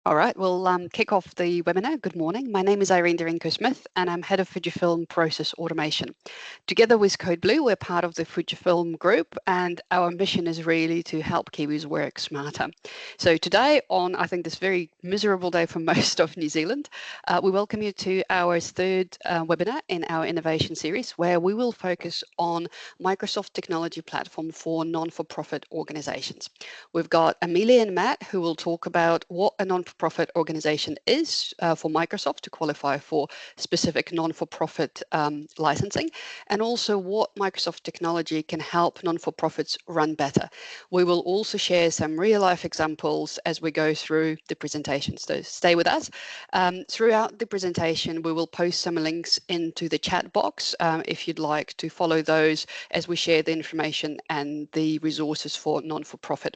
All right, we'll kick off the webinar. Good morning. My name is Irene Darenko-Smith, and I'm head of Fujifilm Process Automation. Together with CodeBlue, we're part of the Fujifilm group, and our mission is really to help Kiwis work smarter. So today, on I think this very miserable day for most of New Zealand, we welcome you to our third webinar in our innovation series, where we will focus on Microsoft technology platform for non-for-profit organizations. We've got Amelia and Matt who will talk about what a non-for-profit organization is for Microsoft to qualify for specific non-for-profit licensing, and also what Microsoft technology can help non-for-profits run better. We will also share some real-life examples as we go through the presentation, so stay with us. Throughout the presentation, we will post some links into the chat box if you'd like to follow those as we share the information and the resources for non-for-profit.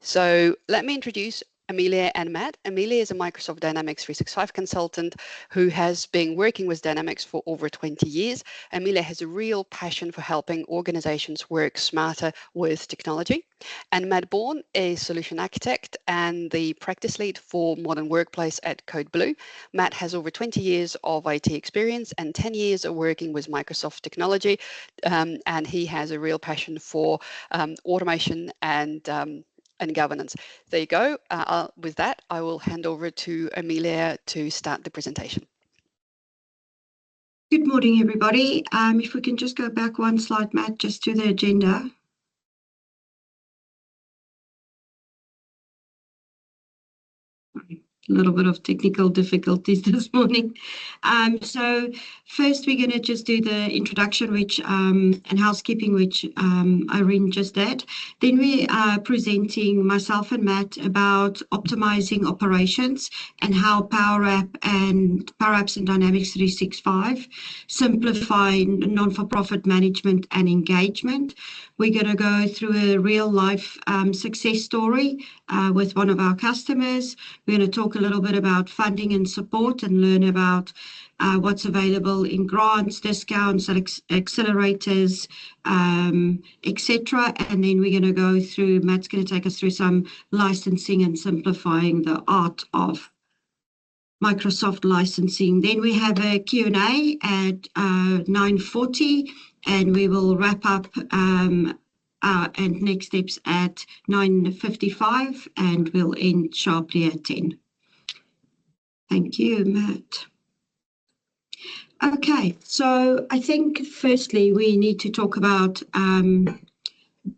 So let me introduce Amelia and Matt. Amelia is a Microsoft Dynamics 365 consultant who has been working with Dynamics for over 20 years. Amelia has a real passion for helping organizations work smarter with technology. And Matt Bourne is solution architect and the practice lead for Modern Workplace at CodeBlue. Matt has over 20 years of IT experience and 10 years of working with Microsoft technology. And he has a real passion for automation and governance. There you go. With that, I will hand over to Amelia to start the presentation. Good morning, everybody. If we can just go back one slide, Matt, just to the agenda. A little bit of technical difficulties this morning. So first we're going to just do the introduction, which and housekeeping, which Irene just did. Then we are presenting, myself and Matt, about optimizing operations and how Power Apps and Dynamics 365 simplify non-for-profit management and engagement. We're going to go through a real-life success story with one of our customers. We're going to talk a little bit about funding and support and learn about what's available in grants, discounts, accelerators, etc. And then we're going to go through, Matt's going to take us through some licensing and simplifying the art of Microsoft licensing. Then we have a Q&A at 9:40, and we will wrap up and next steps at 9:55, and we'll end sharply at 10. Thank you, Matt. Okay, so I think firstly we need to talk about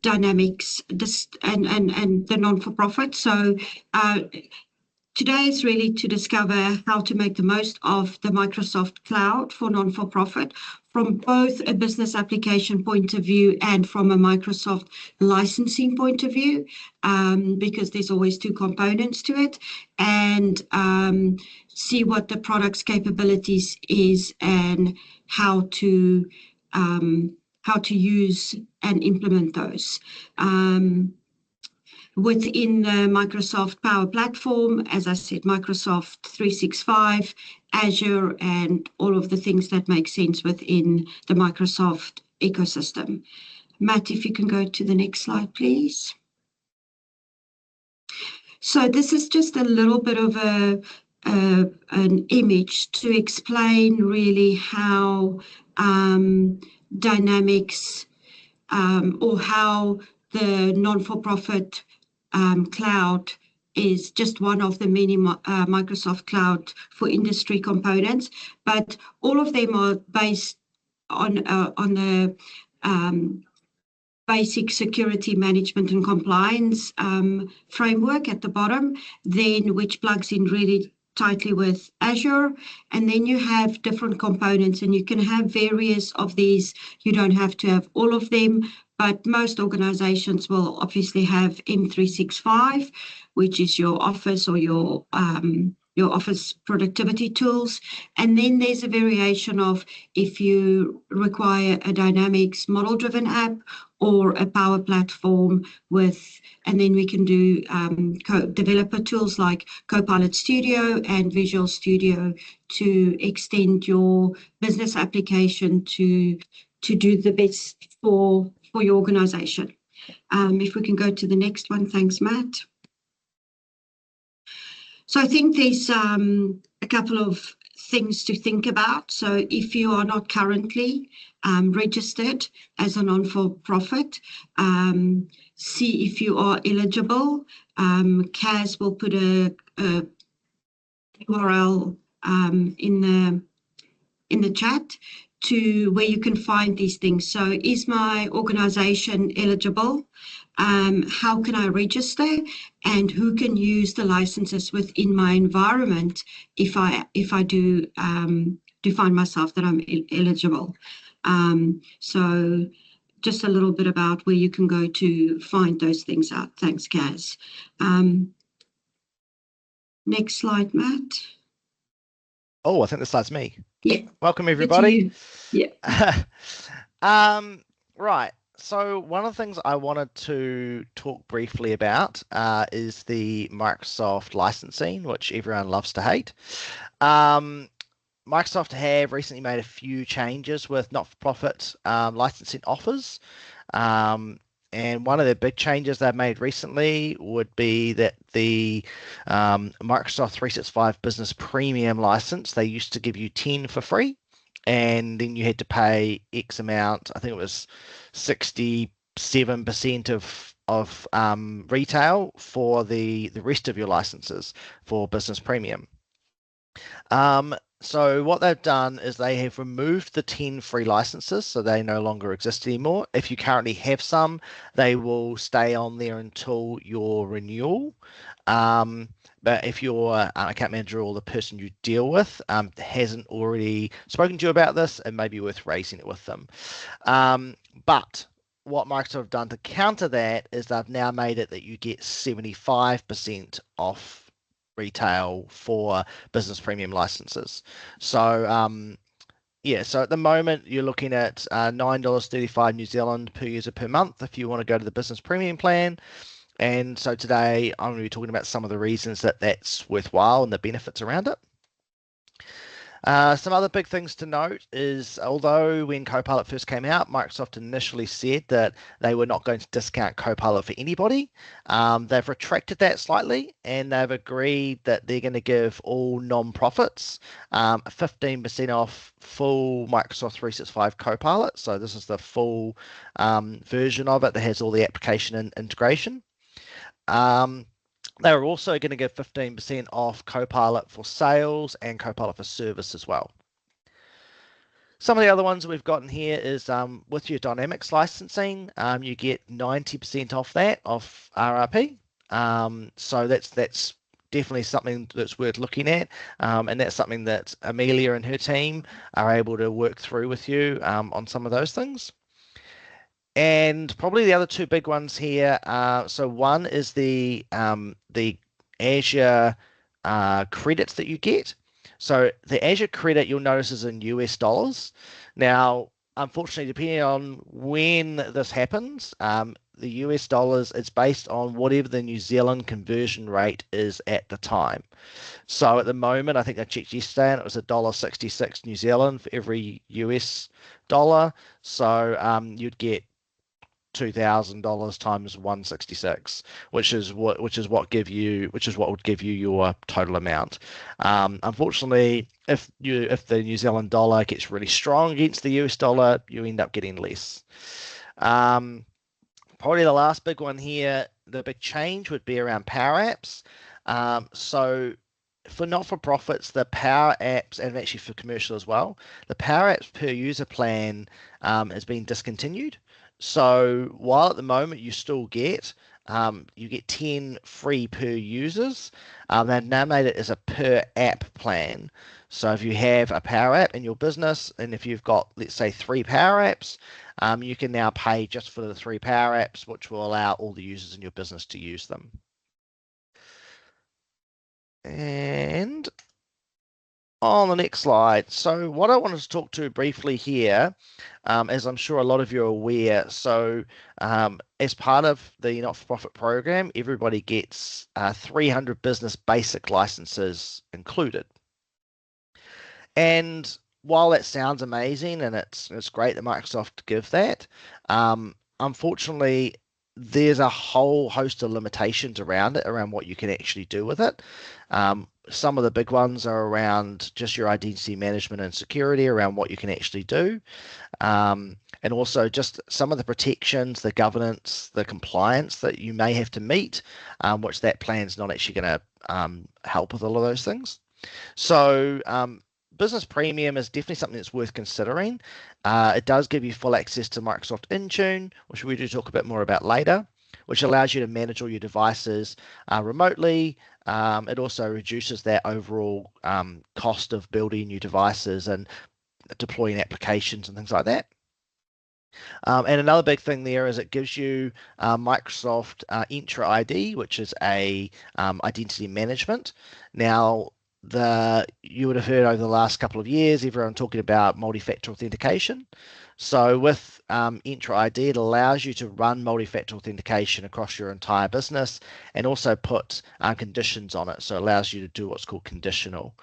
Dynamics and the non-for-profit. So today is really to discover how to make the most of the Microsoft Cloud for non-for-profit from both a business application point of view and from a Microsoft licensing point of view, because there's always two components to it, and see what the product's capabilities is and how to use and implement those. Within the Microsoft Power Platform, as I said, Microsoft 365, Azure, and all of the things that make sense within the Microsoft ecosystem. Matt, if you can go to the next slide, please. So this is just a little bit of an image to explain really how Dynamics or how the non-for-profit cloud is just one of the many Microsoft Cloud for Industry components, but all of them are based on the basic security management and compliance framework at the bottom, then which plugs in really tightly with Azure, and then you have different components, and you can have various of these. You don't have to have all of them, but most organizations will obviously have M365, which is your Office or your Office productivity tools. And then there's a variation of if you require a Dynamics model-driven app or a Power Platform with, and then we can do developer tools like Copilot Studio and Visual Studio to extend your business application to do the best for your organization. If we can go to the next one, thanks, Matt. So I think there's a couple of things to think about. So if you are not currently registered as a non-for-profit, see if you are eligible. Kaz will put a URL in the chat to where you can find these things. So is my organization eligible? How can I register? And who can use the licenses within my environment if I do find myself that I'm eligible? So just a little bit about where you can go to find those things out. Thanks, Kaz. Next slide, Matt. Oh, I think this slide's me. Yeah. Welcome, everybody. Yeah. Right. So one of the things I wanted to talk briefly about is the Microsoft licensing, which everyone loves to hate. Microsoft have recently made a few changes with not-for-profit licensing offers. And one of the big changes they've made recently would be that the Microsoft 365 Business Premium license, they used to give you 10 for free, and then you had to pay X amount. I think it was 67% of retail for the rest of your licenses for Business Premium. So what they've done is they have removed the 10 free licenses, so they no longer exist anymore. If you currently have some, they will stay on there until your renewal. But if your account manager or the person you deal with hasn't already spoken to you about this, it may be worth raising it with them. But what Microsoft have done to counter that is they've now made it that you get 75% off retail for business premium licenses. So yeah, so at the moment you're looking at $9.35 New Zealand per user per month if you want to go to the business premium plan. And so today I'm going to be talking about some of the reasons that that's worthwhile and the benefits around it. Some other big things to note is, although when Copilot first came out, Microsoft initially said that they were not going to discount Copilot for anybody. They've retracted that slightly, and they've agreed that they're going to give all non-profits 15% off full Microsoft 365 Copilot. So this is the full version of it that has all the application and integration. They're also going to give 15% off Copilot for sales and Copilot for service as well. Some of the other ones we've got in here is with your Dynamics licensing, you get 90% off that, off RRP. So that's definitely something that's worth looking at. And that's something that Amelia and her team are able to work through with you on some of those things. And probably the other two big ones here. So one is the Azure credits that you get. So the Azure credit you'll notice is in US dollars. Now, unfortunately, depending on when this happens, the US dollars, it's based on whatever the New Zealand conversion rate is at the time. So at the moment, I think I checked yesterday and it was $1.66 New Zealand for every US dollar. So you'd get $2,000 times 166, which is what would give you your total amount. Unfortunately, if the New Zealand dollar gets really strong against the US dollar, you end up getting less. Probably the last big one here, the big change would be around Power Apps. So for not-for-profits, the Power Apps, and actually for commercial as well, the Power Apps per user plan has been discontinued. So while at the moment you still get 10 free per users, they've now made it as a per app plan. So if you have a Power App in your business, and if you've got, let's say, 3 Power Apps, you can now pay just for the 3 Power Apps, which will allow all the users in your business to use them. And on the next slide, so what I wanted to talk to briefly here, as I'm sure a lot of you are aware, so as part of the not-for-profit program, everybody gets 300 business basic licenses included. And while that sounds amazing and it's great that Microsoft give that, unfortunately, there's a whole host of limitations around it, around what you can actually do with it. Some of the big ones are around just your identity management and security, around what you can actually do. And also just some of the protections, the governance, the compliance that you may have to meet, which that plan's not actually going to help with all of those things. So Business Premium is definitely something that's worth considering. It does give you full access to Microsoft Intune, which we do talk a bit more about later, which allows you to manage all your devices remotely. It also reduces that overall cost of building new devices and deploying applications and things like that. And another big thing there is it gives you Microsoft Entra ID, which is a identity management. Now, you would have heard over the last couple of years, everyone talking about multi-factor authentication. So with Entra ID, it allows you to run multi-factor authentication across your entire business and also put conditions on it. So it allows you to do what's called conditional.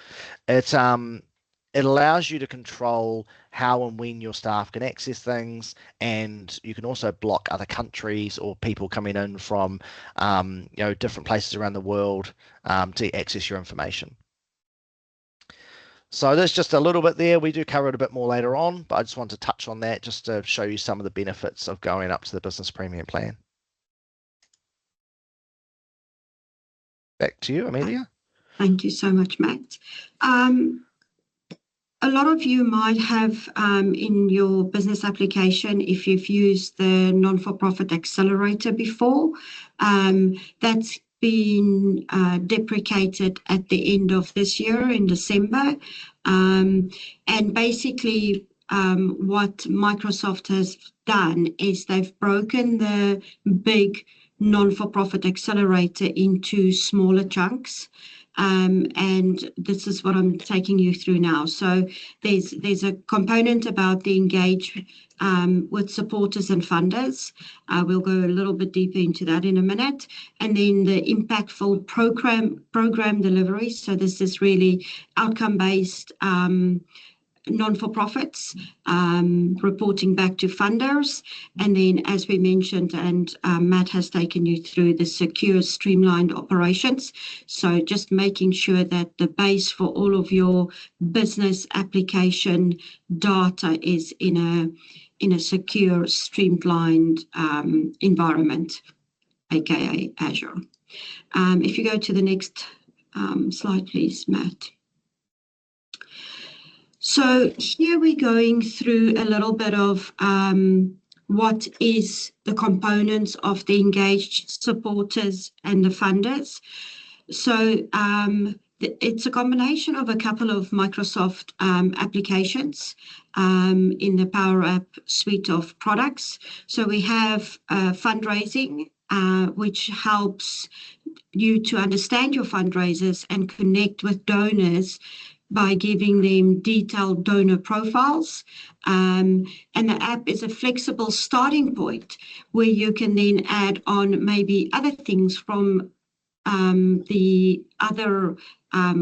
It allows you to control how and when your staff can access things, and you can also block other countries or people coming in from different places around the world to access your information. So there's just a little bit there. We do cover it a bit more later on, but I just want to touch on that just to show you some of the benefits of going up to the Business Premium plan. Back to you, Amelia. Thank you so much, Matt. A lot of you might have in your business application, if you've used the non-for-profit accelerator before, that's been deprecated at the end of this year in December. And basically what Microsoft has done is they've broken the big non-for-profit accelerator into smaller chunks. And this is what I'm taking you through now. So there's a component about the engage with supporters and funders. We'll go a little bit deeper into that in a minute. And then the impactful program delivery. So this is really outcome-based non-for-profits, reporting back to funders. And then, as we mentioned, and Matt has taken you through, the secure, streamlined operations. So just making sure that the base for all of your business application data is in a secure, streamlined environment, aka Azure. If you go to the next slide, please, Matt. So here we're going through a little bit of what is the components of the engaged supporters and the funders. So it's a combination of a couple of Microsoft applications in the Power App suite of products. So we have fundraising, which helps you to understand your fundraisers and connect with donors by giving them detailed donor profiles. And the app is a flexible starting point where you can then add on maybe other things from the other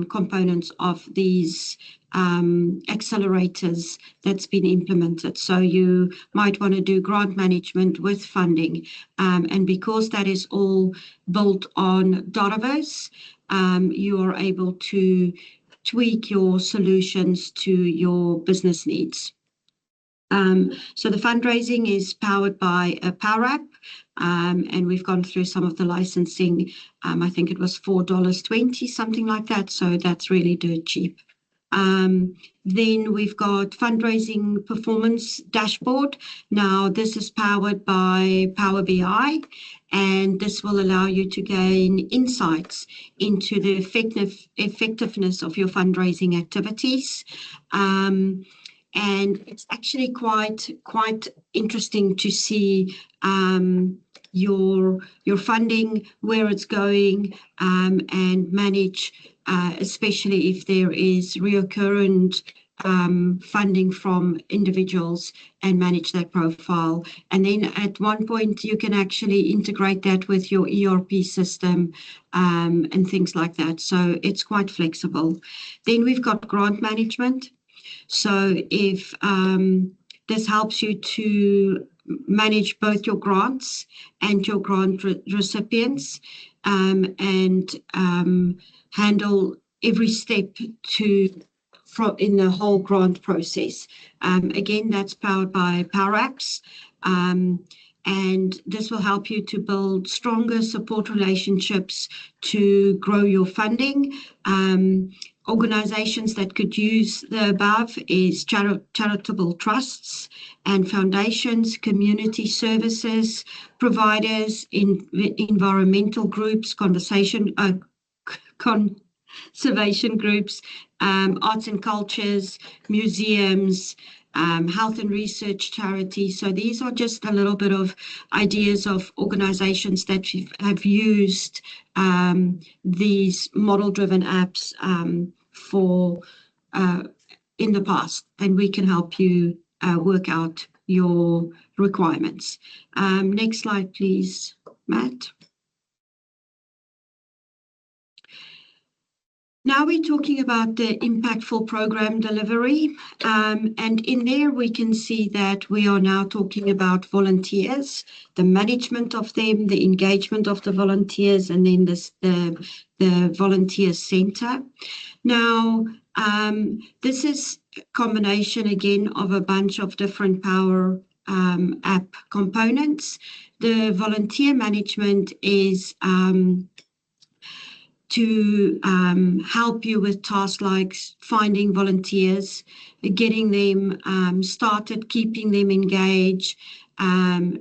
components of these accelerators that's been implemented. So you might want to do grant management with funding. And because that is all built on Dataverse, you are able to tweak your solutions to your business needs. So the fundraising is powered by a Power App, and we've gone through some of the licensing. I think it was $4.20, something like that. So that's really dirt cheap. Then we've got fundraising performance dashboard. Now this is powered by Power BI, and this will allow you to gain insights into the effectiveness of your fundraising activities. And it's actually quite interesting to see your funding, where it's going, and manage, especially if there is reoccurrent funding from individuals, and manage that profile. And then at one point you can actually integrate that with your ERP system and things like that. So it's quite flexible. Then we've got grant management. So if this helps you to manage both your grants and your grant recipients, and handle every step in the whole grant process. Again, that's powered by Power Apps. And this will help you to build stronger support relationships to grow your funding. Organizations that could use the above is charitable trusts and foundations, community services providers, environmental groups, conservation groups, arts and cultures, museums, health and research charities. So these are just a little bit of ideas of organizations that have used these model-driven apps in the past, and we can help you work out your requirements. Next slide, please, Matt. Now we're talking about the impactful program delivery, and in there we can see that we are now talking about volunteers, the management of them, the engagement of the volunteers, and then the volunteer center. Now, this is a combination again of a bunch of different Power App components. The volunteer management is to help you with tasks like finding volunteers, getting them started, keeping them engaged,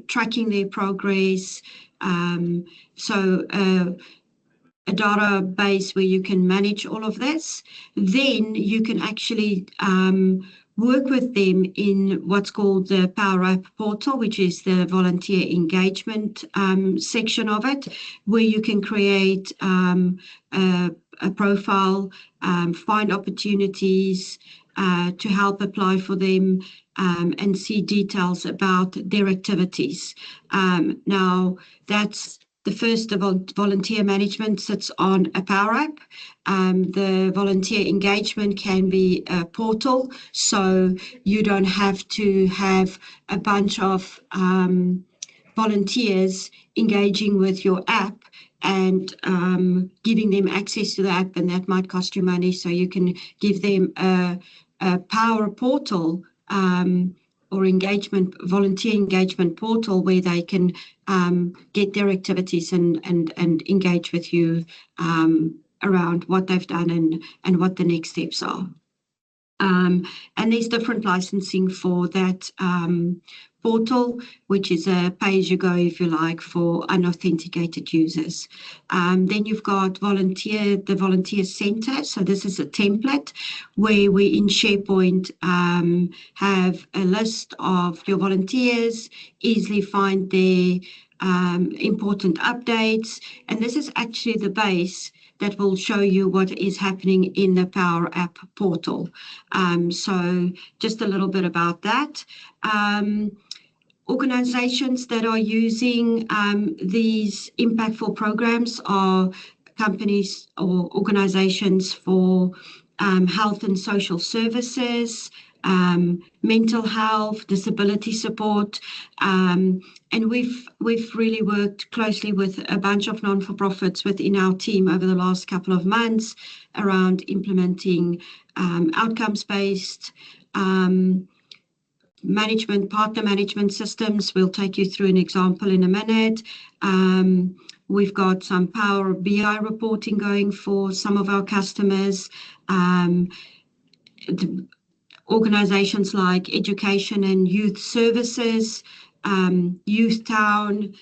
tracking their progress. So a database where you can manage all of this. Then you can actually work with them in what's called the Power App portal, which is the volunteer engagement section of it, where you can create a profile, find opportunities to help apply for them, and see details about their activities. Now, that's the first. Volunteer management sits on a Power App. The volunteer engagement can be a portal, so you don't have to have a bunch of volunteers engaging with your app and giving them access to the app, and that might cost you money. So you can give them a Power portal or volunteer engagement portal where they can get their activities and engage with you around what they've done and what the next steps are. And there's different licensing for that portal, which is a pay-as-you-go, if you like, for unauthenticated users. Then you've got the volunteer center. So this is a template where we in SharePoint have a list of your volunteers, easily find their important updates. And this is actually the base that will show you what is happening in the Power App portal. So just a little bit about that. Organizations that are using these impactful programs are companies or organizations for health and social services, mental health, disability support, and we've really worked closely with a bunch of non-for-profits within our team over the last couple of months around implementing outcomes-based partner management systems. We'll take you through an example in a minute. We've got some Power BI reporting going for some of our customers. Organizations like Education and Youth Services, Youth Town,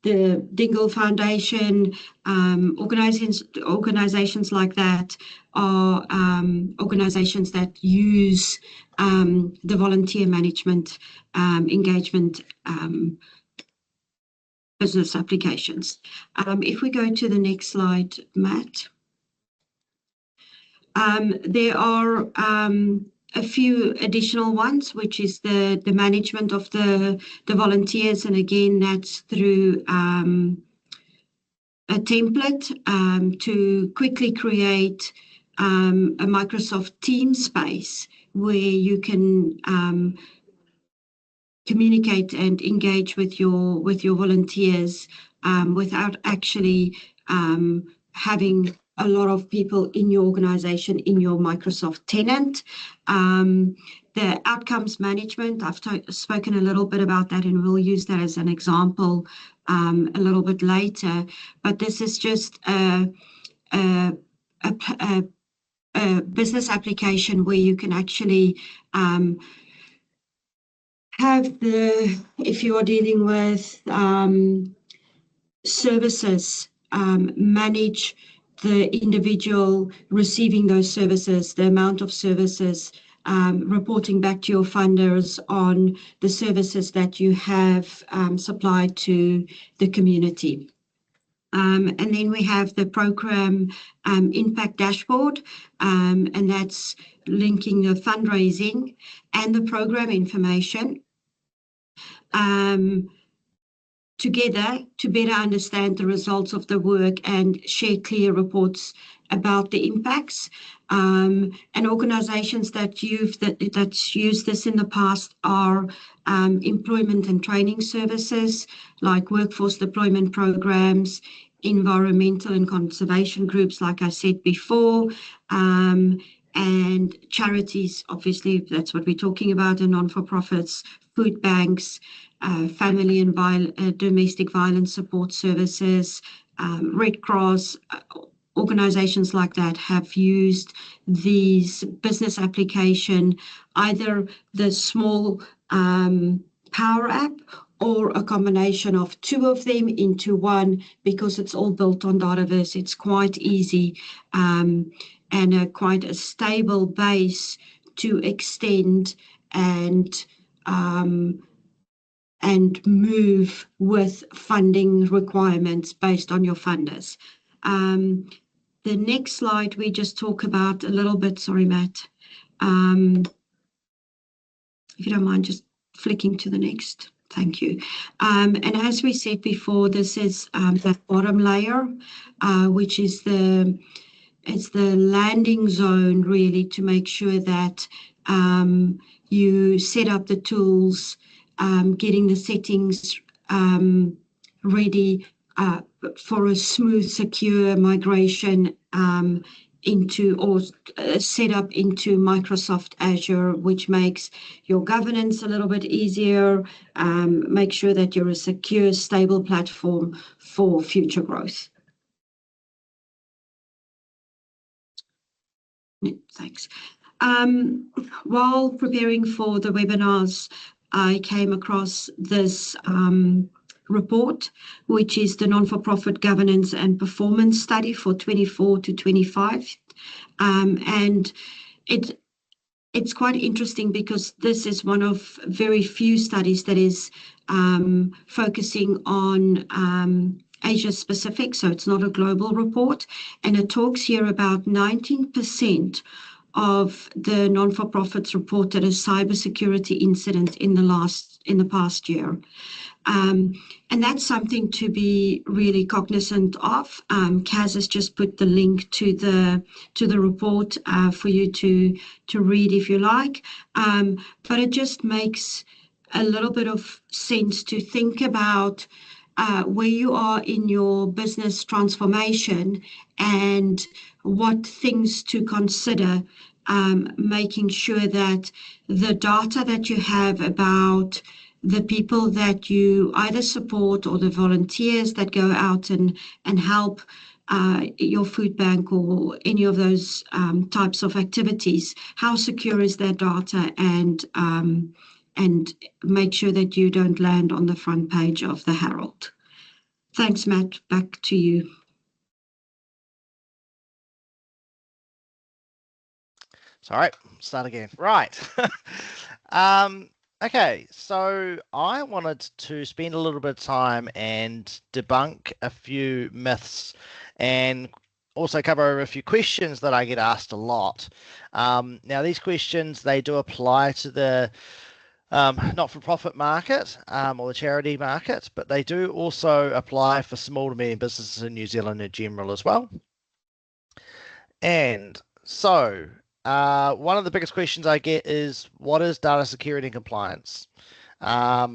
the Dingle Foundation, organizations like that are organizations that use the volunteer management engagement business applications. If we go to the next slide, Matt. There are a few additional ones, which is the management of the volunteers. And again, that's through a template to quickly create a Microsoft Teams space where you can communicate and engage with your volunteers without actually having a lot of people in your organization in your Microsoft tenant. The outcomes management, I've spoken a little bit about that, and we'll use that as an example a little bit later. But this is just a business application where you can actually have if you are dealing with services, manage the individual receiving those services, the amount of services, reporting back to your funders on the services that you have supplied to the community. And then we have the program impact dashboard, and that's linking the fundraising and the program information together to better understand the results of the work and share clear reports about the impacts. And organizations that's used this in the past are employment and training services like workforce deployment programs, environmental and conservation groups, like I said before, and charities, obviously, that's what we're talking about, and non-for-profits, food banks, family and domestic violence support services, Red Cross, organizations like that have used these business application, either the small Power App or a combination of two of them into one, because it's all built on Dataverse. It's quite easy and quite a stable base to extend and move with funding requirements based on your funders. The next slide, we just talk about a little bit, sorry, Matt, if you don't mind just flicking to the next. Thank you. And as we said before, this is that bottom layer, which is it's the landing zone, really, to make sure that you set up the tools, getting the settings ready for a smooth, secure migration into or set up into Microsoft Azure, which makes your governance a little bit easier, make sure that you're a secure, stable platform for future growth. Thanks. While preparing for the webinars, I came across this report, which is the Non-for-Profit Governance and Performance Study for 24 to 25. And it's quite interesting because this is one of very few studies that is focusing on Asia specific, so it's not a global report. And it talks here about 19% of the non-for-profits reported a cybersecurity incident in the past year. And that's something to be really cognizant of. Kaz has just put the link to the report for you to read if you like. But it just makes a little bit of sense to think about where you are in your business transformation and what things to consider, making sure that the data that you have about the people that you either support or the volunteers that go out and help your food bank or any of those types of activities, how secure is that data, and make sure that you don't land on the front page of the Herald. Thanks, Matt. Back to you. Sorry, start again. Right. Okay, so I wanted to spend a little bit of time and debunk a few myths and also cover a few questions that I get asked a lot. Now, these questions, they do apply to the not-for-profit market or the charity market, but they do also apply for small to medium businesses in New Zealand in general as well. And so one of the biggest questions I get is, what is data security and compliance? I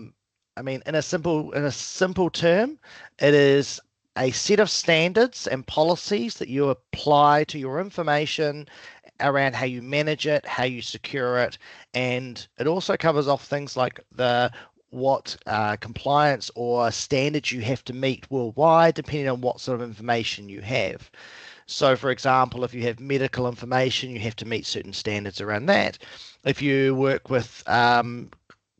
mean, in a simple term, it is a set of standards and policies that you apply to your information around how you manage it, how you secure it, and it also covers off things like what compliance or standards you have to meet worldwide, depending on what sort of information you have. So, for example, if you have medical information, you have to meet certain standards around that. If you work with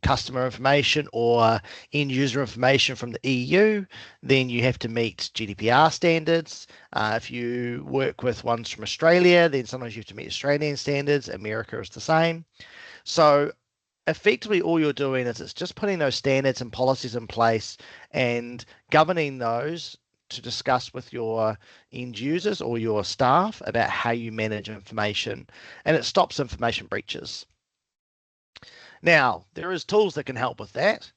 customer information or end user information from the EU, then you have to meet GDPR standards. If you work with ones from Australia, then sometimes you have to meet Australian standards. America is the same. So effectively all you're doing is it's just putting those standards and policies in place and governing those to discuss with your end users or your staff about how you manage information, and it stops information breaches. Now, there is tools that can help with that,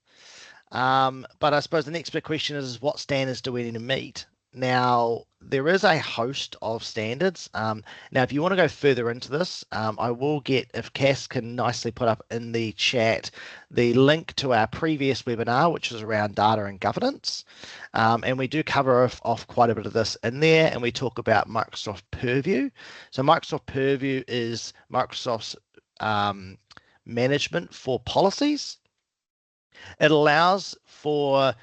but I suppose the next big question is what standards do we need to meet? Now, there is a host of standards. Now, if you want to go further into this, I will get, if Cass can nicely put up in the chat, the link to our previous webinar, which is around data and governance. And we do cover off quite a bit of this in there, and we talk about Microsoft Purview. So Microsoft Purview is Microsoft's management for policies. It allows for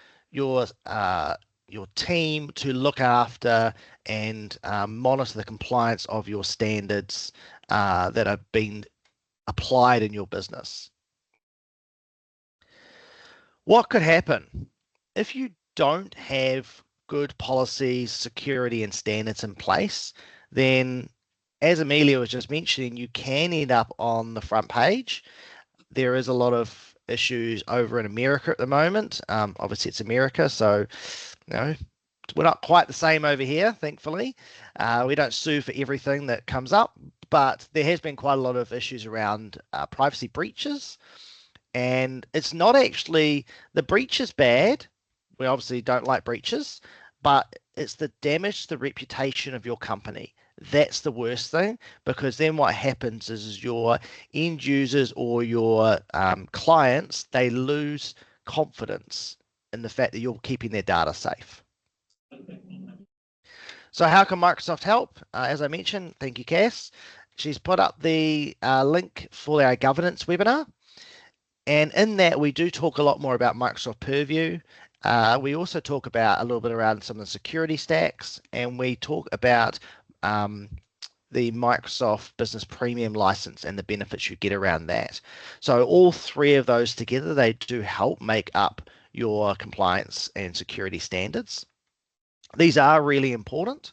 your team to look after and monitor the compliance of your standards that are being applied in your business. What could happen if you don't have good policies, security, and standards in place? Then, as Amelia was just mentioning, you can end up on the front page. There is a lot of issues over in America at the moment. Obviously, it's America, so we're not quite the same over here, thankfully. We don't sue for everything that comes up, but there has been quite a lot of issues around privacy breaches. And it's not actually, the breach is bad. We obviously don't like breaches, but it's the damage to the reputation of your company. That's the worst thing, because then what happens is your end users or your clients, they lose confidence in the fact that you're keeping their data safe. So how can Microsoft help? As I mentioned, thank you, Cass. She's put up the link for our governance webinar. And in that, we do talk a lot more about Microsoft Purview. We also talk about a little bit around some of the security stacks, and we talk about the Microsoft Business Premium license and the benefits you get around that. So all three of those together, they do help make up your compliance and security standards. These are really important.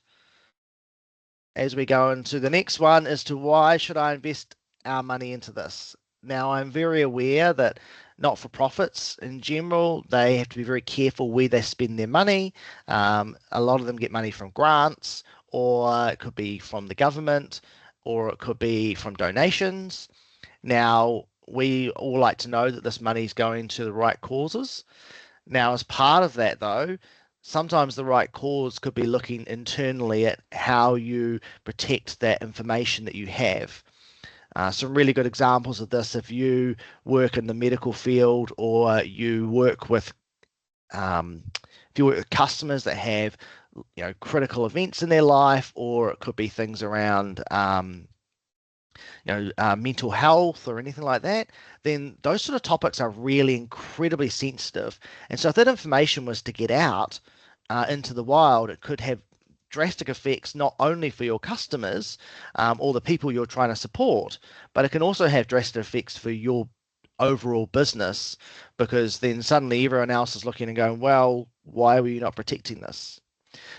As we go into the next one as to why should I invest our money into this? Now, I'm very aware that not-for-profits in general, they have to be very careful where they spend their money. A lot of them get money from grants, or it could be from the government, or it could be from donations. Now, we all like to know that this money is going to the right causes. Now, as part of that, though, sometimes the right cause could be looking internally at how you protect that information that you have. Some really good examples of this, if you work in the medical field or you work with customers that have critical events in their life, or it could be things around mental health or anything like that, then those sort of topics are really incredibly sensitive. And so if that information was to get out into the wild, it could have drastic effects not only for your customers or the people you're trying to support, but it can also have drastic effects for your overall business, because then suddenly everyone else is looking and going, well, why were you not protecting this?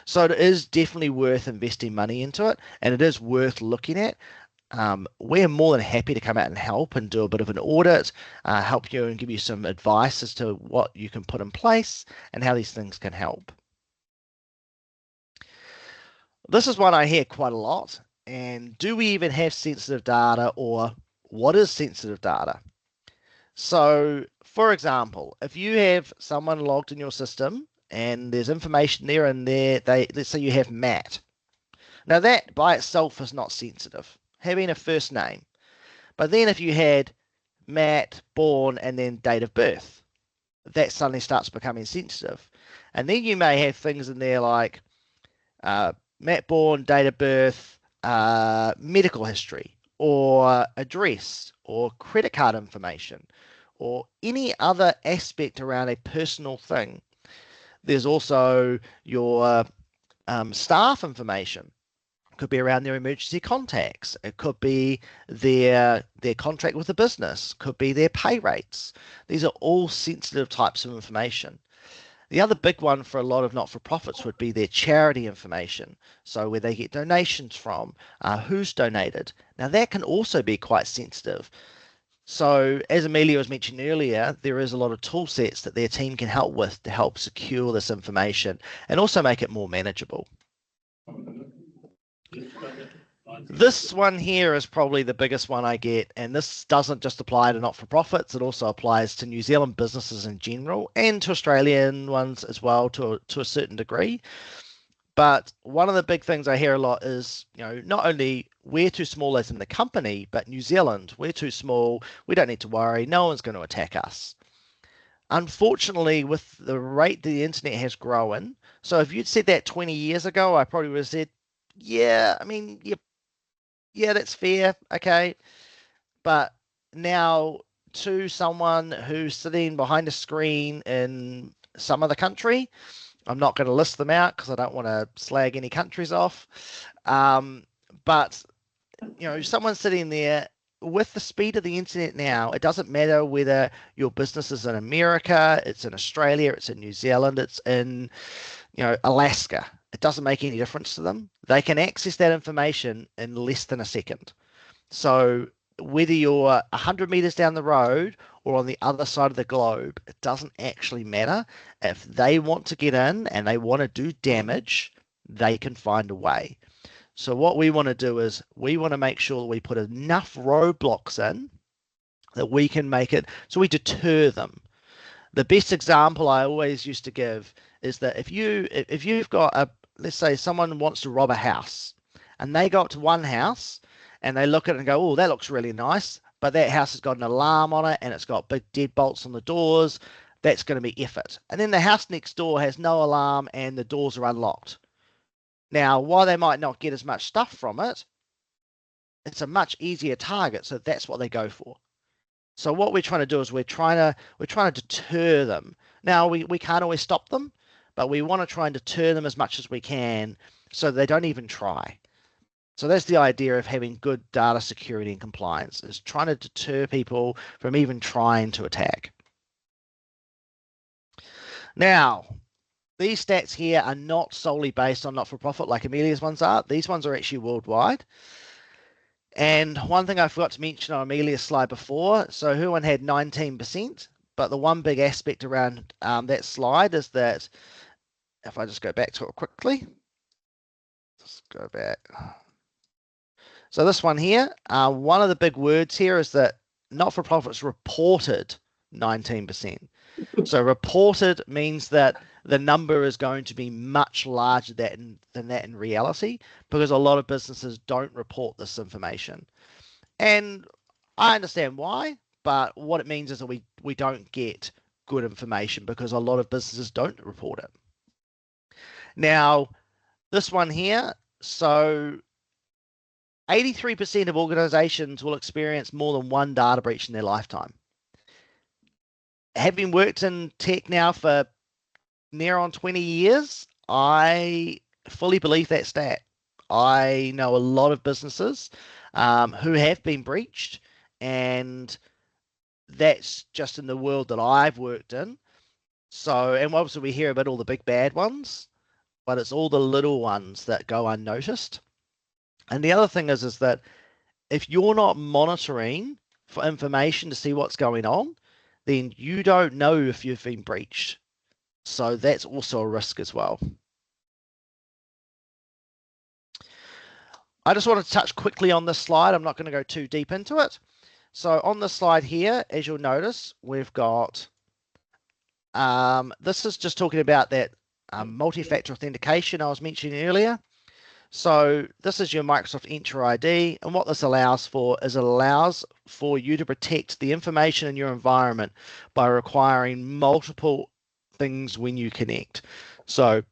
So it is definitely worth investing money into it, and it is worth looking at. We're more than happy to come out and help and do a bit of an audit, help you and give you some advice as to what you can put in place and how these things can help. This is one I hear quite a lot. And do we even have sensitive data, or what is sensitive data? So, for example, if you have someone logged in your system and there's information there and there, let's say you have Matt. Now that by itself is not sensitive, having a first name. But then if you had Matt, born, and then date of birth, that suddenly starts becoming sensitive. And then you may have things in there like Matt Bourne, date of birth, medical history, or address, or credit card information, or any other aspect around a personal thing. There's also your staff information. It could be around their emergency contacts. It could be their contract with the business. Could be their pay rates. These are all sensitive types of information. The other big one for a lot of not-for-profits would be their charity information. So where they get donations from, who's donated. Now that can also be quite sensitive. So as Amelia was mentioning earlier, there is a lot of tool sets that their team can help with to help secure this information and also make it more manageable. This one here is probably the biggest one I get, and this doesn't just apply to not-for-profits, it also applies to New Zealand businesses in general and to Australian ones as well to a certain degree. But one of the big things I hear a lot is, not only we're too small as in the company, but New Zealand, we're too small, we don't need to worry, no one's going to attack us. Unfortunately, with the rate the internet has grown, so if you'd said that 20 years ago, I probably would have said, yeah, that's fair, okay. But now to someone who's sitting behind a screen in some other country, I'm not going to list them out because I don't want to slag any countries off. But, someone sitting there with the speed of the internet now, it doesn't matter whether your business is in America, it's in Australia, it's in New Zealand, it's in, Alaska. It doesn't make any difference to them. They can access that information in less than a second. So whether you're 100 meters down the road or on the other side of the globe, it doesn't actually matter. If they want to get in and they want to do damage, they can find a way. So what we want to do is we want to make sure that we put enough roadblocks in that we can make it so we deter them. The best example I always used to give is that if you've got let's say someone wants to rob a house and they go up to one house and they look at it and go, oh, that looks really nice, but that house has got an alarm on it and it's got big deadbolts on the doors, that's going to be effort. And then the house next door has no alarm and the doors are unlocked. Now, while they might not get as much stuff from it, it's a much easier target, so that's what they go for. So what we're trying to do is we're trying to deter them. Now, we can't always stop them, but we want to try and deter them as much as we can so they don't even try. So that's the idea of having good data security and compliance, is trying to deter people from even trying to attack. Now, these stats here are not solely based on not-for-profit like Amelia's ones are. These ones are actually worldwide. And one thing I forgot to mention on Amelia's slide before, so her one had 19%, but the one big aspect around that slide is that, if I just go back to it quickly, just go back. So this one here, one of the big words here is that not-for-profits reported 19%. So reported means that the number is going to be much larger than that in reality, because a lot of businesses don't report this information. And I understand why, but what it means is that we don't get good information because a lot of businesses don't report it. Now, this one here, so 83% of organizations will experience more than one data breach in their lifetime. Having worked in tech now for near on 20 years, I fully believe that stat. I know a lot of businesses who have been breached, and that's just in the world that I've worked in. So, and obviously we hear about all the big bad ones, but it's all the little ones that go unnoticed. And the other thing is that if you're not monitoring for information to see what's going on, then you don't know if you've been breached. So that's also a risk as well. I just want to touch quickly on this slide. I'm not going to go too deep into it. So on this slide here, as you'll notice, we've got, this is just talking about that multi-factor authentication I was mentioning earlier. So this is your Microsoft Entra ID, and what this allows for is it allows for you to protect the information in your environment by requiring multiple things when you connect. So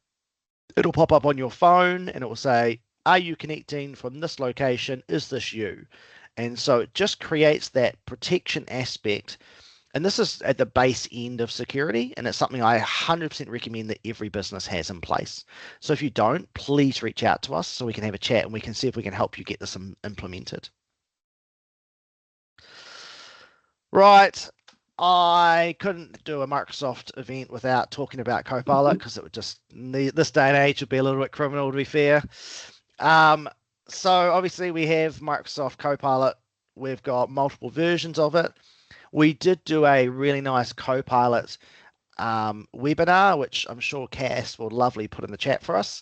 it'll pop up on your phone and it will say, are you connecting from this location? Is this you? And so it just creates that protection aspect. And this is at the base end of security, and it's something I 100% recommend that every business has in place. So if you don't, please reach out to us so we can have a chat and we can see if we can help you get this implemented. Right. I couldn't do a Microsoft event without talking about Copilot because it would just, this day and age, would be a little bit criminal, to be fair. So obviously we have Microsoft Copilot. We've got multiple versions of it. We did do a really nice Copilot webinar, which I'm sure Cass will lovely put in the chat for us.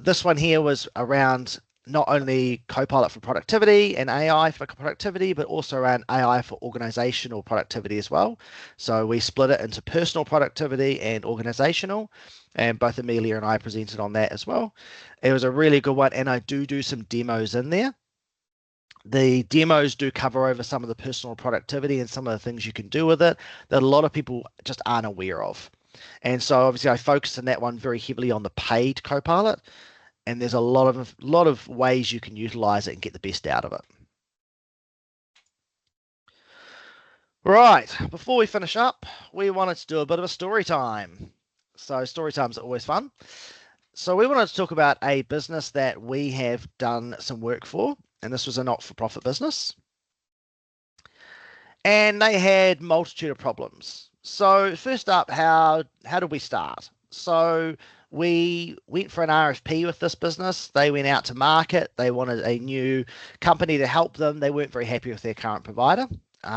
This one here was around not only Copilot for productivity and AI for productivity, but also around AI for organizational productivity as well. So we split it into personal productivity and organizational, and both Amelia and I presented on that as well. It was a really good one, and I do some demos in there. The demos do cover over some of the personal productivity and some of the things you can do with it that a lot of people just aren't aware of. And so obviously I focused in that one very heavily on the paid Copilot, and there's a lot of ways you can utilize it and get the best out of it. Right, before we finish up, we wanted to do a bit of a story time. So story times are always fun. So we wanted to talk about a business that we have done some work for, and this was a not-for-profit business. And they had multitude of problems. So first up, how did we start? So we went for an RFP with this business. They went out to market. They wanted a new company to help them. They weren't very happy with their current provider.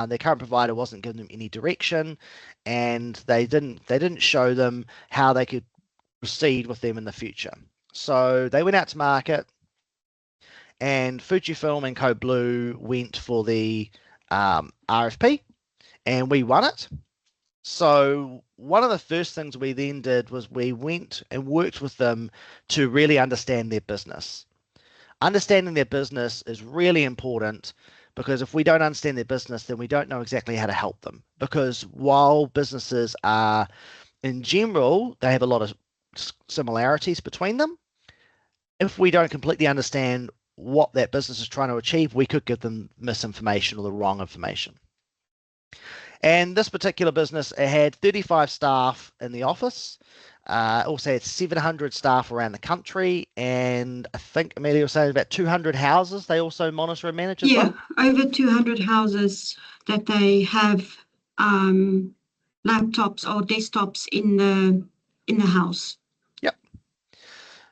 Their current provider wasn't giving them any direction, and they didn't show them how they could proceed with them in the future. So they went out to market, and Fujifilm and Code Blue went for the RFP, and we won it. So one of the first things we then did was we went and worked with them to really understand their business. Understanding their business is really important, because if we don't understand their business, then we don't know exactly how to help them. Because while businesses are, in general, they have a lot of similarities between them, if we don't completely understand what that business is trying to achieve, we could give them misinformation or the wrong information. And this particular business, it had 35 staff in the office, also had 700 staff around the country, and I think Amelia was saying about 200 houses they also monitor and manage as well. Yeah, over 200 houses that they have laptops or desktops in the house. Yep.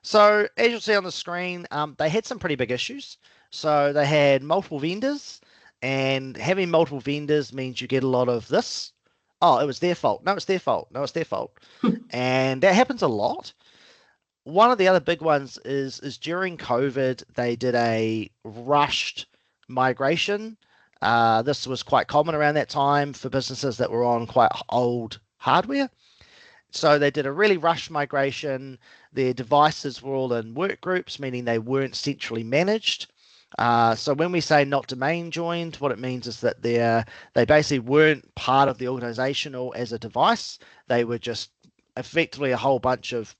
So as you'll see on the screen, they had some pretty big issues. So they had multiple vendors, and having multiple vendors means you get a lot of this. Oh, it was their fault. No, it's their fault. No, it's their fault. And that happens a lot. One of the other big ones is during COVID, they did a rushed migration. This was quite common around that time for businesses that were on quite old hardware. So they did a really rushed migration. Their devices were all in work groups, meaning they weren't centrally managed. So when we say not domain joined, what it means is that they basically weren't part of the organization or as a device. They were just effectively a whole bunch of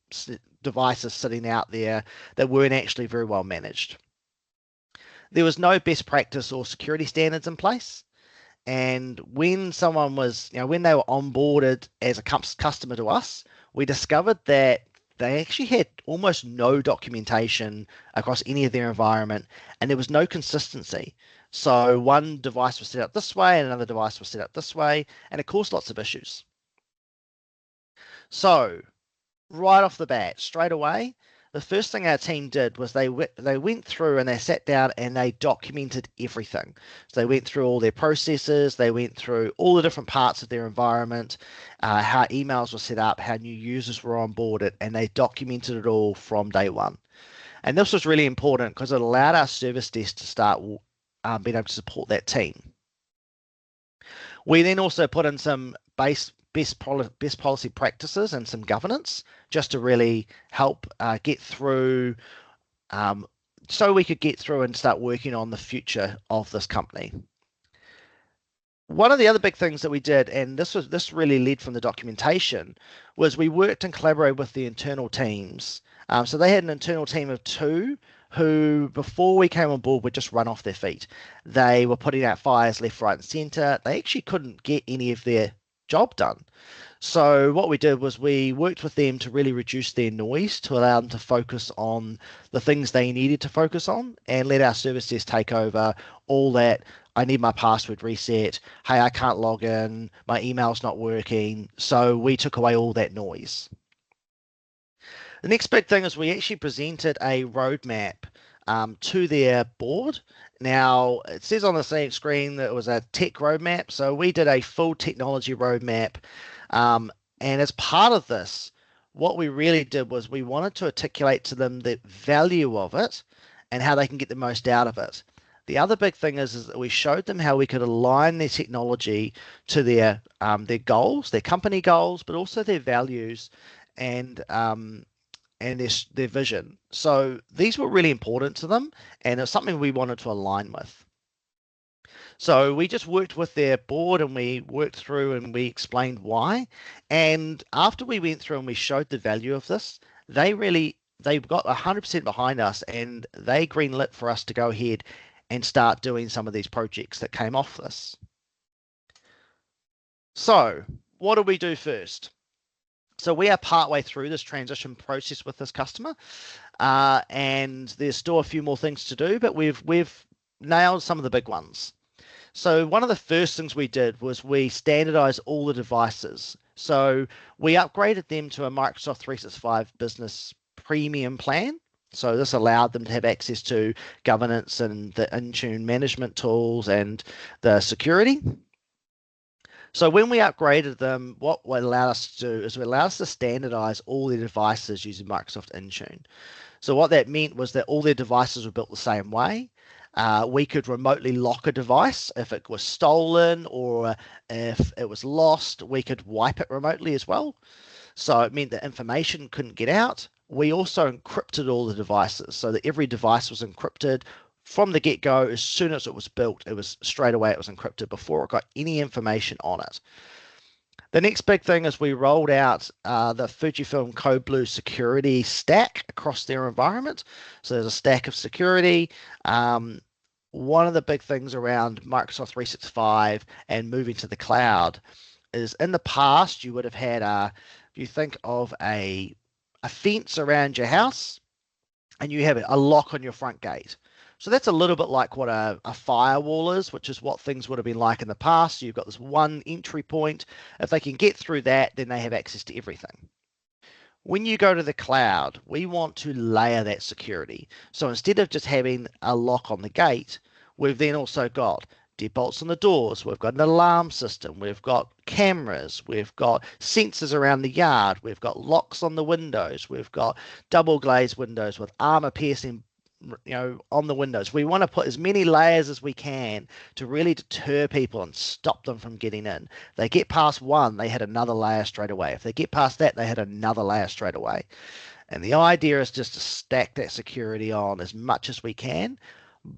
devices sitting out there that weren't actually very well managed. There was no best practice or security standards in place. And when someone was, when they were onboarded as a customer to us, we discovered that they actually had almost no documentation across any of their environment, and there was no consistency. So one device was set up this way and another device was set up this way, and it caused lots of issues. So right off the bat, straight away, the first thing our team did was they went through and they sat down and they documented everything. So they went through all their processes, they went through all the different parts of their environment, how emails were set up, how new users were onboarded, and they documented it all from day one. And this was really important because it allowed our service desk to start being able to support that team. We then also put in some best policy practices and some governance just to really help get through so we could get through and start working on the future of this company. One of the other big things that we did, and this really led from the documentation, was we worked and collaborated with the internal teams. So they had an internal team of 2 who, before we came on board, would just run off their feet. They were putting out fires left, right, and centre. They actually couldn't get any of their job done. So what we did was we worked with them to really reduce their noise, to allow them to focus on the things they needed to focus on, and let our service desk take over all that. I need my password reset. Hey, I can't log in. My email's not working. So we took away all that noise. The next big thing is we actually presented a roadmap to their board. Now, it says on the same screen that it was a tech roadmap. So we did a full technology roadmap. And as part of this, what we really did was we wanted to articulate to them the value of it and how they can get the most out of it. The other big thing is that we showed them how we could align their technology to their goals, their company goals, but also their values and their vision. So these were really important to them, and it's something we wanted to align with. So we just worked with their board and we worked through and we explained why. And after we went through and we showed the value of this, they got 100% behind us, and they greenlit for us to go ahead and start doing some of these projects that came off this. So what do we do first? So we are partway through this transition process with this customer, and there's still a few more things to do, but we've nailed some of the big ones. So one of the first things we did was we standardized all the devices. So we upgraded them to a Microsoft 365 Business Premium plan. So this allowed them to have access to governance and the Intune management tools and the security. So when we upgraded them, what it allowed us to do is we allowed us to standardize all their devices using Microsoft Intune. So what that meant was that all their devices were built the same way. We could remotely lock a device if it was stolen, or if it was lost, we could wipe it remotely as well. So it meant that information couldn't get out. We also encrypted all the devices so that every device was encrypted from the get-go. As soon as it was built, it was straight away, it was encrypted before it got any information on it. The next big thing is we rolled out the Fujifilm Code Blue security stack across their environment. So there's a stack of security. One of the big things around Microsoft 365 and moving to the cloud is, in the past, you would have had if you think of a fence around your house and you have a lock on your front gate. So that's a little bit like what a firewall is, which is what things would have been like in the past. So you've got this one entry point. If they can get through that, then they have access to everything. When you go to the cloud, we want to layer that security. So instead of just having a lock on the gate, we've then also got deadbolts on the doors. We've got an alarm system. We've got cameras. We've got sensors around the yard. We've got locks on the windows. We've got double glazed windows with armor piercing on the windows. We want to put as many layers as we can to really deter people and stop them from getting in. They get past one, they hit another layer straight away. If they get past that, they hit another layer straight away. And the idea is just to stack that security on as much as we can,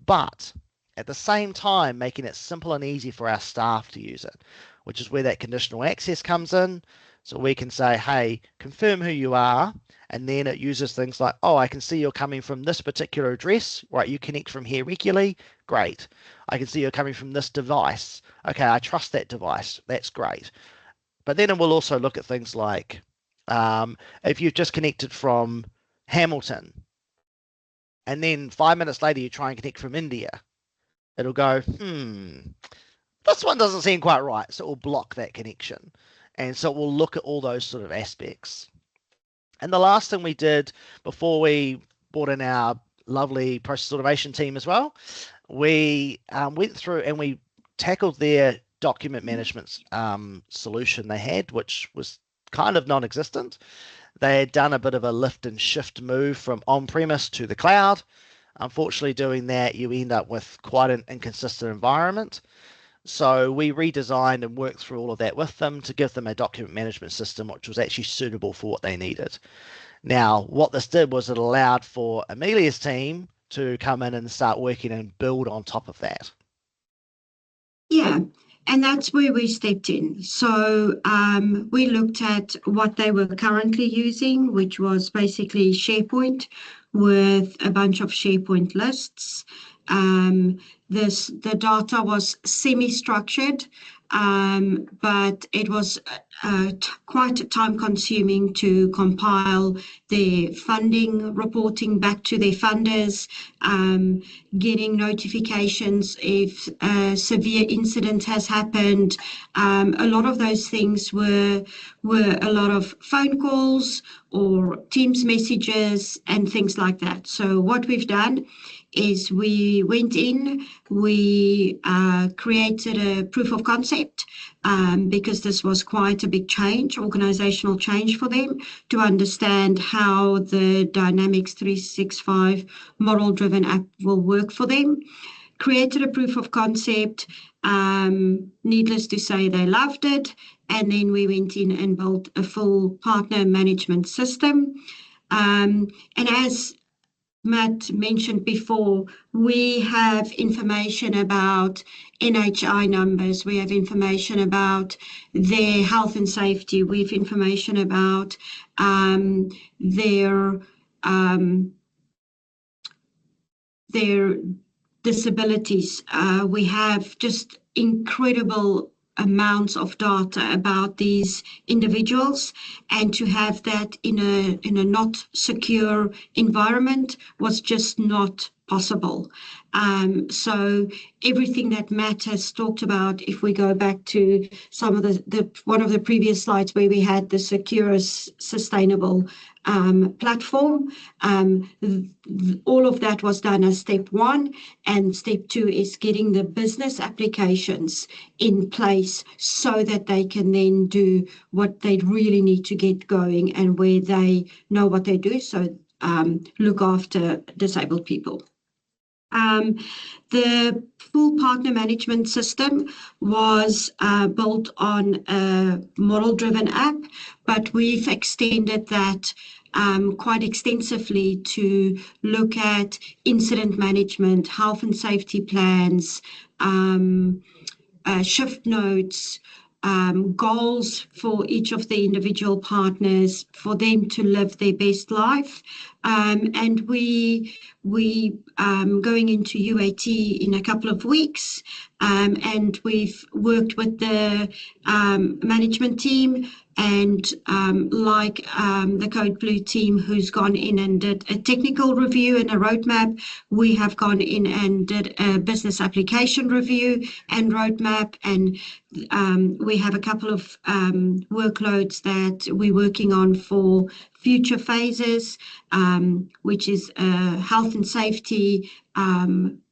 but at the same time making it simple and easy for our staff to use it, which is where that conditional access comes in. So we can say, hey, confirm who you are. And then it uses things like, oh, I can see you're coming from this particular address. Right, you connect from here regularly. Great. I can see you're coming from this device. Okay, I trust that device. That's great. But then it will also look at things like if you've just connected from Hamilton, and then 5 minutes later you try and connect from India, it'll go, this one doesn't seem quite right. So it will block that connection. And so we'll look at all those sort of aspects. And the last thing we did before we brought in our lovely process automation team as well, we went through and we tackled their document management solution they had, which was kind of non-existent. They had done a bit of a lift and shift move from on-premise to the cloud. Unfortunately, doing that, you end up with quite an inconsistent environment. So we redesigned and worked through all of that with them to give them a document management system which was actually suitable for what they needed. Now, what this did was it allowed for Amelia's team to come in and start working and build on top of that. Yeah, and that's where we stepped in. So we looked at what they were currently using, which was basically SharePoint with a bunch of SharePoint lists. The data was semi-structured, but it was quite time-consuming to compile their funding reporting back to their funders, getting notifications if a severe incident has happened. A lot of those things were a lot of phone calls or Teams messages and things like that. So what we've done is we went in, we created a proof of concept because this was quite a big change, organizational change for them, to understand how the Dynamics 365 model-driven app will work for them. Created a proof of concept. Needless to say, they loved it. And then we went in and built a full partner management system. And as Matt mentioned before, we have information about NHI numbers, we have information about their health and safety, we have information about their disabilities. We have just incredible amounts of data about these individuals, and to have that in a not secure environment was just not possible. So everything that Matt has talked about, if we go back to some of the one of the previous slides where we had the secure, sustainable platform, all of that was done as step one, and step two is getting the business applications in place so that they can then do what they really need to get going and where they know what they do, so look after disabled people. The full partner management system was built on a model-driven app, but we've extended that quite extensively to look at incident management, health and safety plans, shift notes, goals for each of the individual partners for them to live their best life. And we going into UAT in a couple of weeks, and we've worked with the management team and like the Code Blue team who's gone in and did a technical review and a roadmap, we have gone in and did a business application review and roadmap, and we have a couple of workloads that we're working on for future phases, which is a health and safety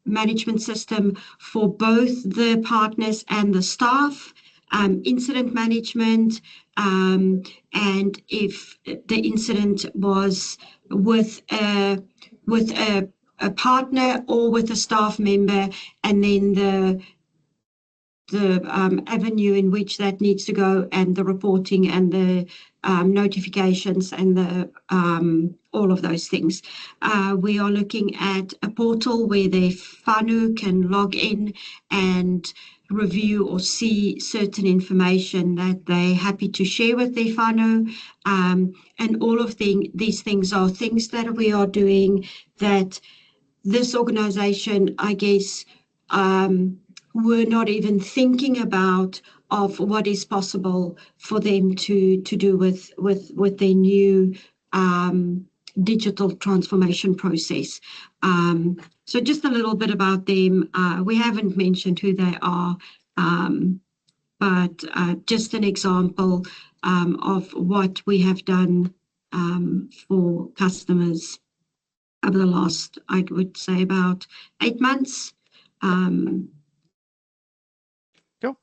management system for both the partners and the staff, incident management, and if the incident was with a partner or with a staff member, and then the avenue in which that needs to go, and the reporting and the notifications and the all of those things. We are looking at a portal where the whānau can log in and review or see certain information that they're happy to share with their whānau. And all of these things are things that we are doing that this organisation, I guess, were not even thinking about of what is possible for them to do with their new digital transformation process. So just a little bit about them. We haven't mentioned who they are, but just an example of what we have done for customers over the last, I would say, about 8 months.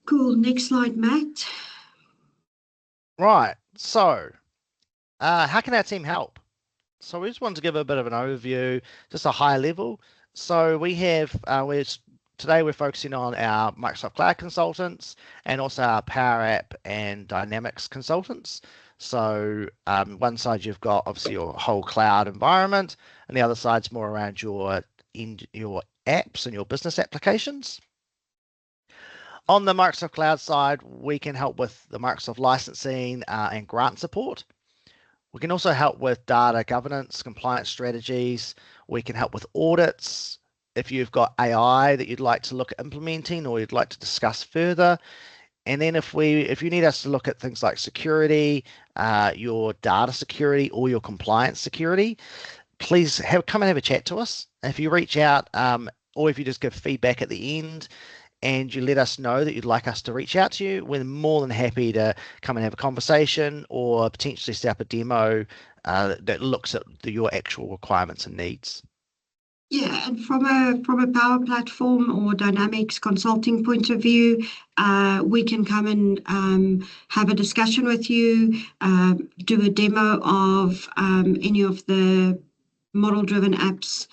Cool. Next slide, Matt. Right. So, how can our team help? So we just wanted to give a bit of an overview, just a high level. So we have, today we're focusing on our Microsoft Cloud consultants and also our Power App and Dynamics consultants. So one side you've got obviously your whole cloud environment, and the other side's more around your apps and your business applications. On the Microsoft Cloud side, we can help with the Microsoft licensing and grant support. We can also help with data governance, compliance strategies. We can help with audits. If you've got AI that you'd like to look at implementing or you'd like to discuss further. And then if you need us to look at things like security, your data security or your compliance security, please come and have a chat to us. If you reach out or if you just give feedback at the end, and you let us know that you'd like us to reach out to you, we're more than happy to come and have a conversation or potentially set up a demo that looks at your actual requirements and needs. Yeah, and from a Power Platform or Dynamics consulting point of view, we can come and have a discussion with you, do a demo of any of the model-driven apps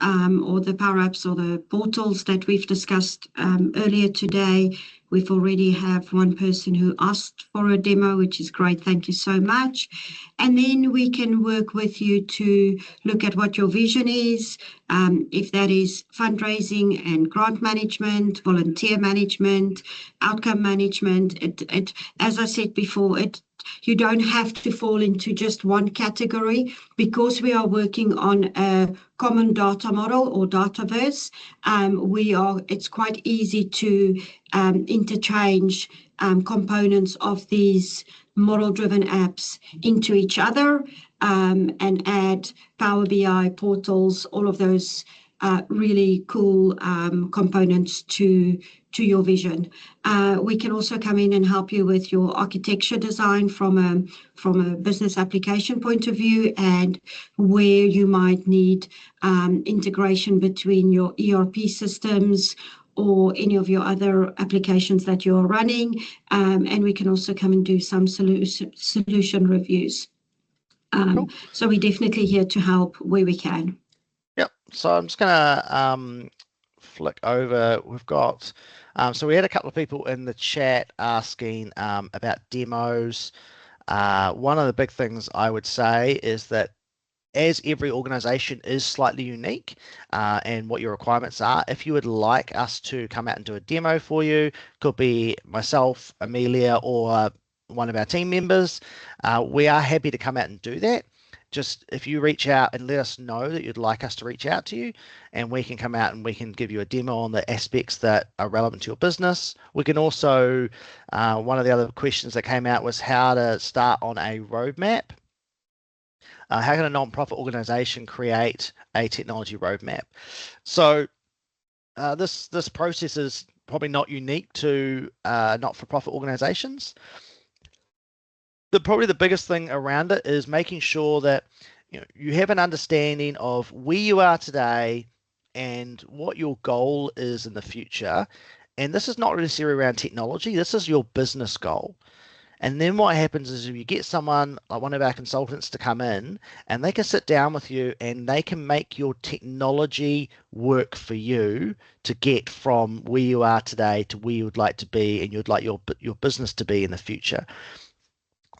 or the Power Apps or the portals that we've discussed earlier today. We've already have one person who asked for a demo, which is great. Thank you so much. And then we can work with you to look at what your vision is, if that is fundraising and grant management, volunteer management, outcome management. As I said before, you don't have to fall into just one category because we are working on a common data model or dataverse. It's quite easy to interchange components of these model-driven apps into each other and add Power BI portals, all of those really cool components to your vision. We can also come in and help you with your architecture design from a business application point of view and where you might need integration between your ERP systems or any of your other applications that you're running. And we can also come and do some solution reviews. Cool. So we're definitely here to help where we can. Yep. So I'm just going to flick over. We've got, so we had a couple of people in the chat asking about demos. One of the big things I would say is that as every organization is slightly unique and what your requirements are, if you would like us to come out and do a demo for you, could be myself, Amelia, or one of our team members, we are happy to come out and do that. Just if you reach out and let us know that you'd like us to reach out to you, and we can come out and we can give you a demo on the aspects that are relevant to your business. We can also, one of the other questions that came out was how to start on a roadmap. How can a non-profit organization create a technology roadmap? So this process is probably not unique to not-for-profit organizations. Probably the biggest thing around it is making sure that you have an understanding of where you are today and what your goal is in the future. And this is not necessarily around technology. This is your business goal. And then what happens is if you get someone like one of our consultants to come in and they can sit down with you and they can make your technology work for you to get from where you are today to where you would like to be and you'd like your business to be in the future.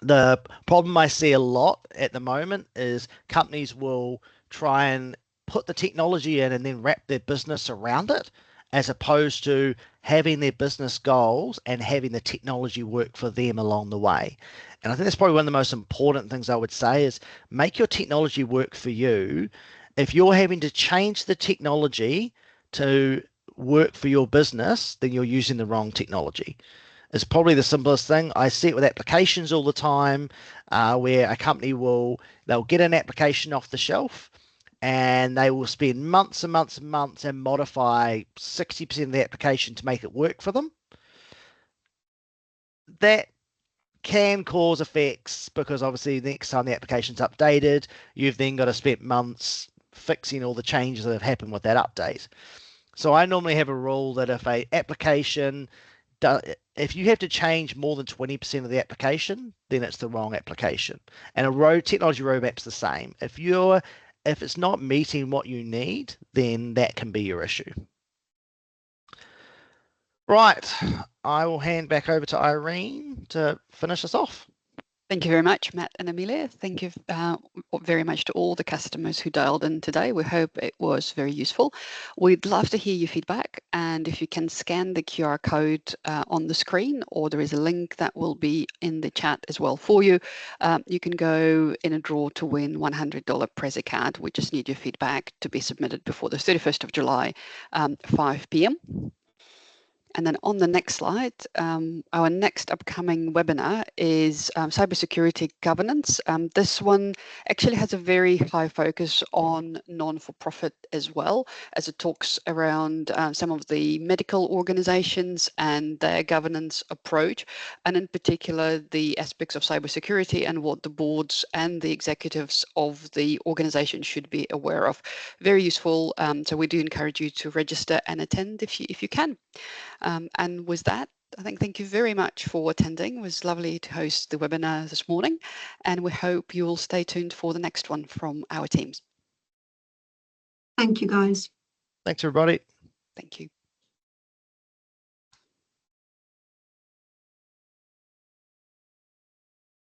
The problem I see a lot at the moment is companies will try and put the technology in and then wrap their business around it, as opposed to having their business goals and having the technology work for them along the way. And I think that's probably one of the most important things I would say is make your technology work for you. If you're having to change the technology to work for your business, then you're using the wrong technology. It's probably the simplest thing. I see it with applications all the time, where a company they'll get an application off the shelf and they will spend months and months and months and modify 60% of the application to make it work for them. That can cause effects because obviously the next time the application's updated, you've then got to spend months fixing all the changes that have happened with that update. So I normally have a rule that if an application if you have to change more than 20% of the application, then it's the wrong application. And a technology roadmap's the same. If it's not meeting what you need, then that can be your issue. Right, I will hand back over to Irene to finish us off. Thank you very much, Matt and Amelia. Thank you very much to all the customers who dialed in today. We hope it was very useful. We'd love to hear your feedback, and if you can scan the QR code on the screen, or there is a link that will be in the chat as well for you, you can go in a draw to win $100 Prezi card. We just need your feedback to be submitted before the 31st of July, 5 p.m. And then on the next slide, our next upcoming webinar is cybersecurity governance. This one actually has a very high focus on non-for-profit as well, as it talks around some of the medical organizations and their governance approach, and in particular the aspects of cybersecurity and what the boards and the executives of the organization should be aware of. Very useful. So we do encourage you to register and attend if you can. And with that, I think thank you very much for attending. It was lovely to host the webinar this morning, and we hope you'll stay tuned for the next one from our teams. Thank you, guys. Thanks, everybody. Thank you.